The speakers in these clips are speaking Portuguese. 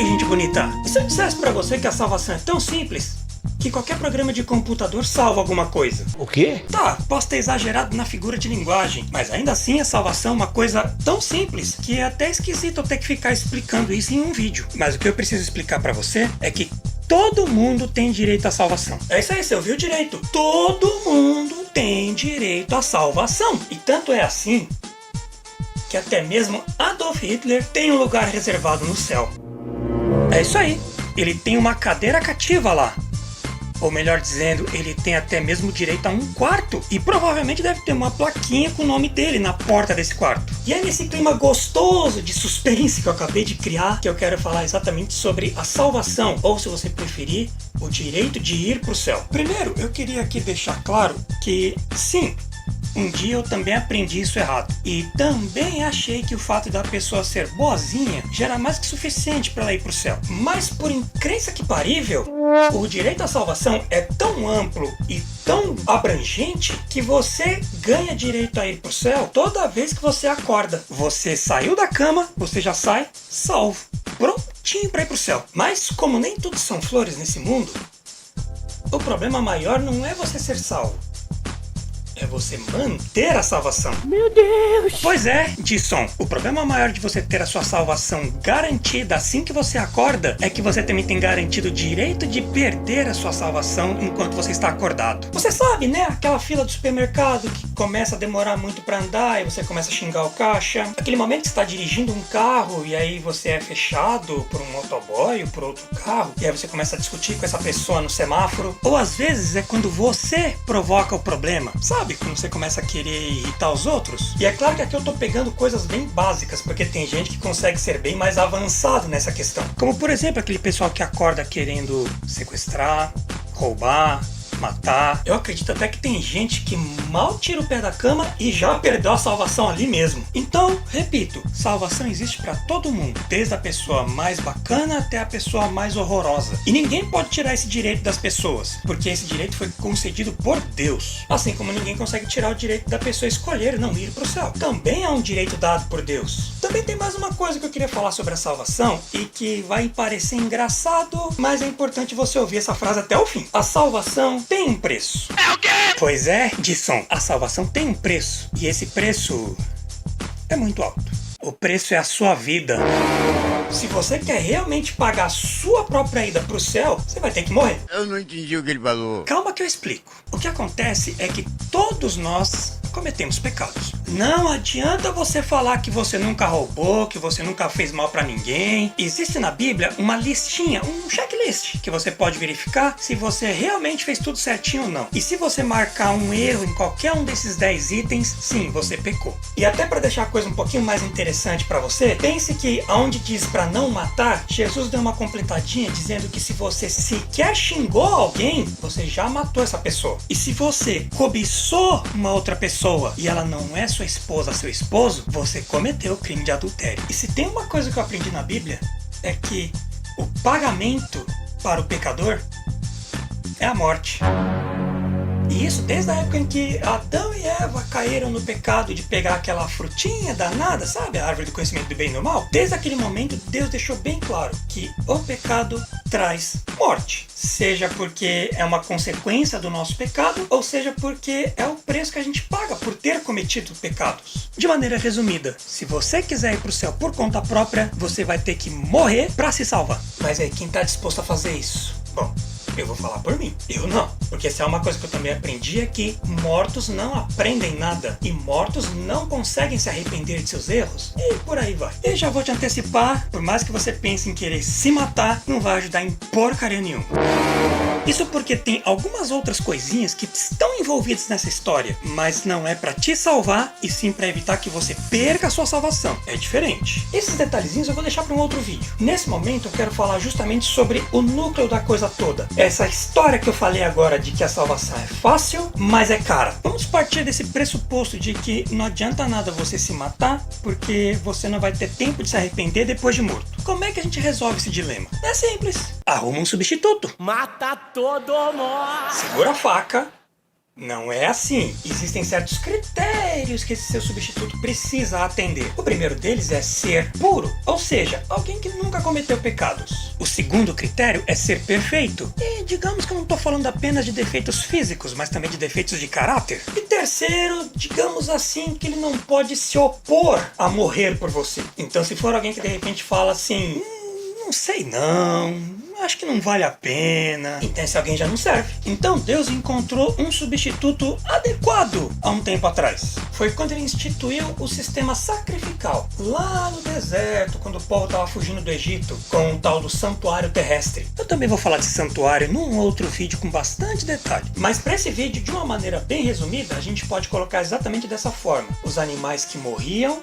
aí, gente bonita? E se eu dissesse pra você que a salvação é tão simples que qualquer programa de computador salva alguma coisa? O quê? Tá, posso ter exagerado na figura de linguagem, mas ainda assim a salvação é uma coisa tão simples que é até esquisito eu ter que ficar explicando isso em um vídeo. Mas o que eu preciso explicar pra você é que todo mundo tem direito à salvação. É isso aí, você ouviu direito. Todo mundo tem direito à salvação. E tanto é assim que até mesmo Adolf Hitler tem um lugar reservado no céu. É isso aí, ele tem uma cadeira cativa lá. Ou melhor dizendo, ele tem até mesmo direito a um quarto. E provavelmente deve ter uma plaquinha com o nome dele na porta desse quarto. E é nesse clima gostoso de suspense que eu acabei de criar que eu quero falar exatamente sobre a salvação, ou se você preferir, o direito de ir para o céu. Primeiro, eu queria aqui deixar claro que sim, um dia eu também aprendi isso errado. E também achei que o fato da pessoa ser boazinha já era mais que suficiente para ela ir pro céu. Mas por incrível que parível, o direito à salvação é tão amplo e tão abrangente que você ganha direito a ir pro céu toda vez que você acorda. Você saiu da cama, você já sai salvo, prontinho para ir pro céu. Mas como nem tudo são flores nesse mundo, o problema maior não é você ser salvo, é você manter a salvação. Meu Deus! Pois é, Disson, o problema maior de você ter a sua salvação garantida assim que você acorda é que você também tem garantido o direito de perder a sua salvação enquanto você está acordado. Você sabe, né? Aquela fila do supermercado que começa a demorar muito para andar e você começa a xingar o caixa. Aquele momento que você está dirigindo um carro e aí você é fechado por um motoboy ou por outro carro e aí você começa a discutir com essa pessoa no semáforo. Ou às vezes é quando você provoca o problema, sabe? Quando você começa a querer irritar os outros. E é claro que aqui eu tô pegando coisas bem básicas, porque tem gente que consegue ser bem mais avançado nessa questão. Como por exemplo, aquele pessoal que acorda querendo sequestrar, roubar, matar. Eu acredito até que tem gente que mal tira o pé da cama e já perdeu a salvação ali mesmo. Então, repito, salvação existe para todo mundo, desde a pessoa mais bacana até a pessoa mais horrorosa. E ninguém pode tirar esse direito das pessoas, porque esse direito foi concedido por Deus. Assim como ninguém consegue tirar o direito da pessoa escolher não ir para o céu. Também é um direito dado por Deus. Também tem mais uma coisa que eu queria falar sobre a salvação e que vai parecer engraçado, mas é importante você ouvir essa frase até o fim. A salvação tem um preço. É o quê? Pois é, Disson, a salvação tem um preço. E esse preço é muito alto. O preço é a sua vida. Se você quer realmente pagar a sua própria ida pro céu, você vai ter que morrer. Eu não entendi o que ele falou. Calma que eu explico. O que acontece é que todos nós cometemos pecados. Não adianta você falar que você nunca roubou, que você nunca fez mal pra ninguém. Existe na Bíblia uma listinha, um checklist, que você pode verificar se você realmente fez tudo certinho ou não. E se você marcar um erro em qualquer um desses 10 itens, sim, você pecou. E até para deixar a coisa um pouquinho mais interessante pra você, pense que aonde diz pra não matar, Jesus deu uma completadinha dizendo que se você sequer xingou alguém, você já matou essa pessoa. E se você cobiçou uma outra pessoa e ela não é sua esposa, seu esposo, você cometeu o crime de adultério. E se tem uma coisa que eu aprendi na Bíblia, é que o pagamento para o pecador é a morte. E isso desde a época em que Adão e Eva caíram no pecado de pegar aquela frutinha danada, sabe? A árvore do conhecimento do bem e do mal. Desde aquele momento, Deus deixou bem claro que o pecado traz morte. Seja porque é uma consequência do nosso pecado, ou seja porque é o preço que a gente paga por ter cometido pecados. De maneira resumida, se você quiser ir para o céu por conta própria, você vai ter que morrer para se salvar. Mas aí, quem está disposto a fazer isso? Bom, eu vou falar por mim. Eu não. Porque se é uma coisa que eu também aprendi é que mortos não aprendem nada. E mortos não conseguem se arrepender de seus erros. E por aí vai. E já vou te antecipar, por mais que você pense em querer se matar, não vai ajudar em porcaria nenhuma. Isso porque tem algumas outras coisinhas que estão envolvidas nessa história, mas não é pra te salvar e sim pra evitar que você perca a sua salvação. É diferente. Esses detalhezinhos eu vou deixar pra um outro vídeo. Nesse momento eu quero falar justamente sobre o núcleo da coisa toda. Essa história que eu falei agora de que a salvação é fácil, mas é cara. Vamos partir desse pressuposto de que não adianta nada você se matar, porque você não vai ter tempo de se arrepender depois de morto. Como é que a gente resolve esse dilema? É simples. Arruma um substituto. Mata todo mundo! Segura a faca Não é assim. Existem certos critérios que esse seu substituto precisa atender. O primeiro deles é ser puro, ou seja, alguém que nunca cometeu pecados. O segundo critério é ser perfeito. E digamos que eu não estou falando apenas de defeitos físicos, mas também de defeitos de caráter. E terceiro, digamos assim, que ele não pode se opor a morrer por você. Então se for alguém que de repente fala assim, não sei não, acho que não vale a pena, então esse alguém já não serve. Então Deus encontrou um substituto adequado há um tempo atrás. Foi quando ele instituiu o sistema sacrificial lá no deserto, quando o povo estava fugindo do Egito, com o tal do santuário terrestre. Eu também vou falar de santuário num outro vídeo com bastante detalhe. Mas para esse vídeo, de uma maneira bem resumida, a gente pode colocar exatamente dessa forma. Os animais que morriam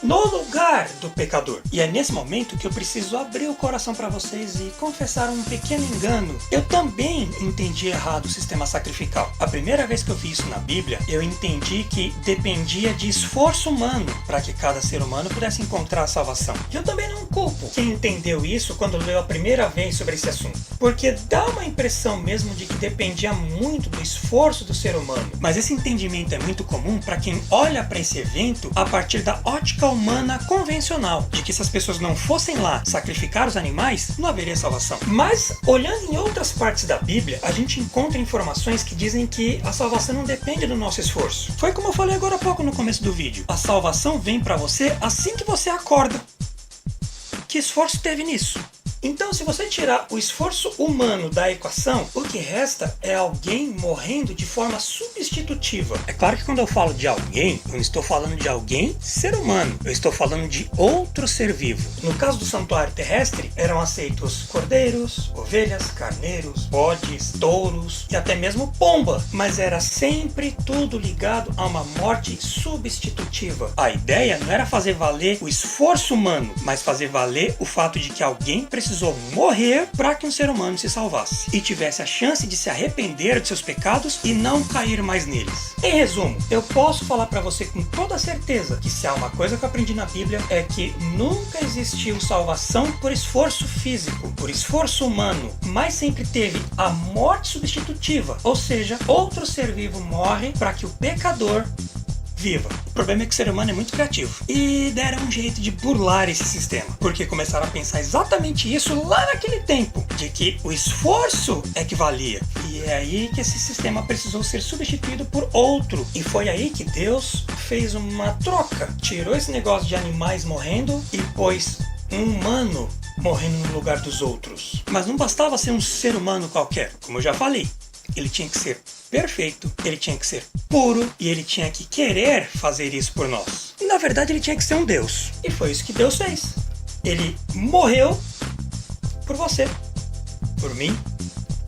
no lugar do pecador. E é nesse momento que eu preciso abrir o coração para vocês e confessar um pequeno engano. Eu também entendi errado o sistema sacrificial. A primeira vez que eu vi isso na Bíblia, eu entendi que dependia de esforço humano para que cada ser humano pudesse encontrar a salvação. E eu também não culpo quem entendeu isso quando leu a primeira vez sobre esse assunto, porque dá uma impressão mesmo de que dependia muito do esforço do ser humano. Mas esse entendimento é muito comum para quem olha para esse evento a partir da ótica humana convencional, de que se as pessoas não fossem lá sacrificar os animais, não haveria salvação. Mas, olhando em outras partes da Bíblia, a gente encontra informações que dizem que a salvação não depende do nosso esforço. Foi como eu falei agora há pouco no começo do vídeo. A salvação vem para você assim que você acorda. Que esforço teve nisso? Então, se você tirar o esforço humano da equação, o que resta é alguém morrendo de forma substitutiva. É claro que quando eu falo de alguém, eu não estou falando de alguém ser humano, eu estou falando de outro ser vivo. No caso do santuário terrestre, eram aceitos cordeiros, ovelhas, carneiros, bodes, touros e até mesmo pomba, mas era sempre tudo ligado a uma morte substitutiva. A ideia não era fazer valer o esforço humano, mas fazer valer o fato de que alguém precisou morrer para que um ser humano se salvasse e tivesse a chance de se arrepender de seus pecados e não cair mais neles. Em resumo, eu posso falar para você com toda certeza que se há uma coisa que eu aprendi na Bíblia é que nunca existiu salvação por esforço físico, por esforço humano, mas sempre teve a morte substitutiva, ou seja, outro ser vivo morre para que o pecador viva. O problema é que o ser humano é muito criativo e deram um jeito de burlar esse sistema, porque começaram a pensar exatamente isso lá naquele tempo, de que o esforço é que valia. E é aí que esse sistema precisou ser substituído por outro. E foi aí que Deus fez uma troca. Tirou esse negócio de animais morrendo e pôs um humano morrendo no lugar dos outros. Mas não bastava ser um ser humano qualquer, como eu já falei. Ele tinha que ser perfeito, ele tinha que ser puro e ele tinha que querer fazer isso por nós. E na verdade ele tinha que ser um Deus. E foi isso que Deus fez. Ele morreu por você, por mim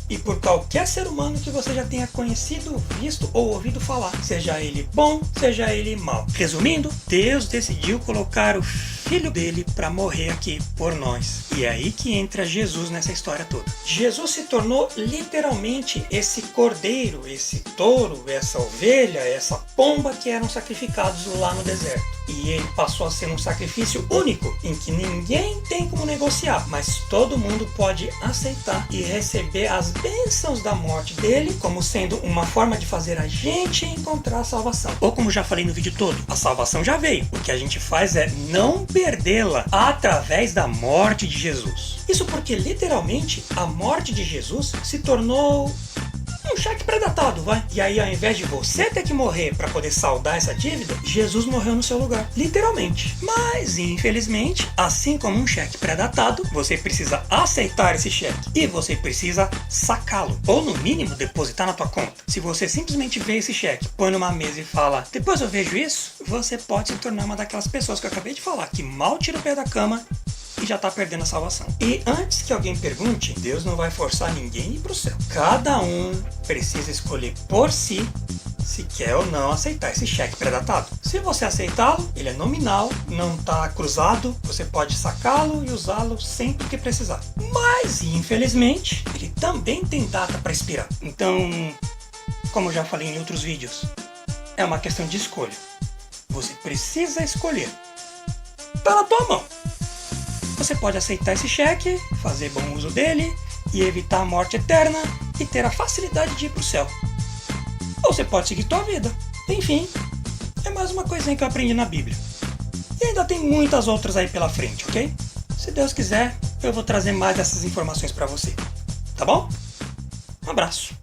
e por qualquer ser humano que você já tenha conhecido, visto ou ouvido falar. Seja ele bom, seja ele mau. Resumindo, Deus decidiu colocar o Filho dele para morrer aqui por nós. E é aí que entra Jesus nessa história toda. Jesus se tornou literalmente esse cordeiro, esse touro, essa ovelha, essa pomba que eram sacrificados lá no deserto. E ele passou a ser um sacrifício único, em que ninguém tem como negociar, mas todo mundo pode aceitar e receber as bênçãos da morte dele, como sendo uma forma de fazer a gente encontrar a salvação. Ou como já falei no vídeo todo, a salvação já veio. O que a gente faz é não perdê-la através da morte de Jesus. Isso porque, literalmente, a morte de Jesus se tornou um cheque pré-datado, vai. E aí, ao invés de você ter que morrer para poder saldar essa dívida, Jesus morreu no seu lugar, literalmente. Mas, infelizmente, assim como um cheque pré-datado, você precisa aceitar esse cheque e você precisa sacá-lo, ou no mínimo depositar na tua conta. Se você simplesmente vê esse cheque, põe numa mesa e fala, depois eu vejo isso, você pode se tornar uma daquelas pessoas que eu acabei de falar, que mal tira o pé da cama e já está perdendo a salvação. E antes que alguém pergunte, Deus não vai forçar ninguém a ir para o céu. Cada um precisa escolher por si se quer ou não aceitar esse cheque pré-datado. Se você aceitá-lo, ele é nominal, não está cruzado, você pode sacá-lo e usá-lo sempre que precisar. Mas, infelizmente, ele também tem data para expirar. Então, como eu já falei em outros vídeos, é uma questão de escolha. Você precisa escolher. Está na tua mão. Você pode aceitar esse cheque, fazer bom uso dele e evitar a morte eterna e ter a facilidade de ir para o céu. ou você pode seguir tua vida. Enfim, é mais uma coisinha que eu aprendi na Bíblia. E ainda tem muitas outras aí pela frente, ok? Se Deus quiser, eu vou trazer mais dessas informações para você. Tá bom? Um abraço.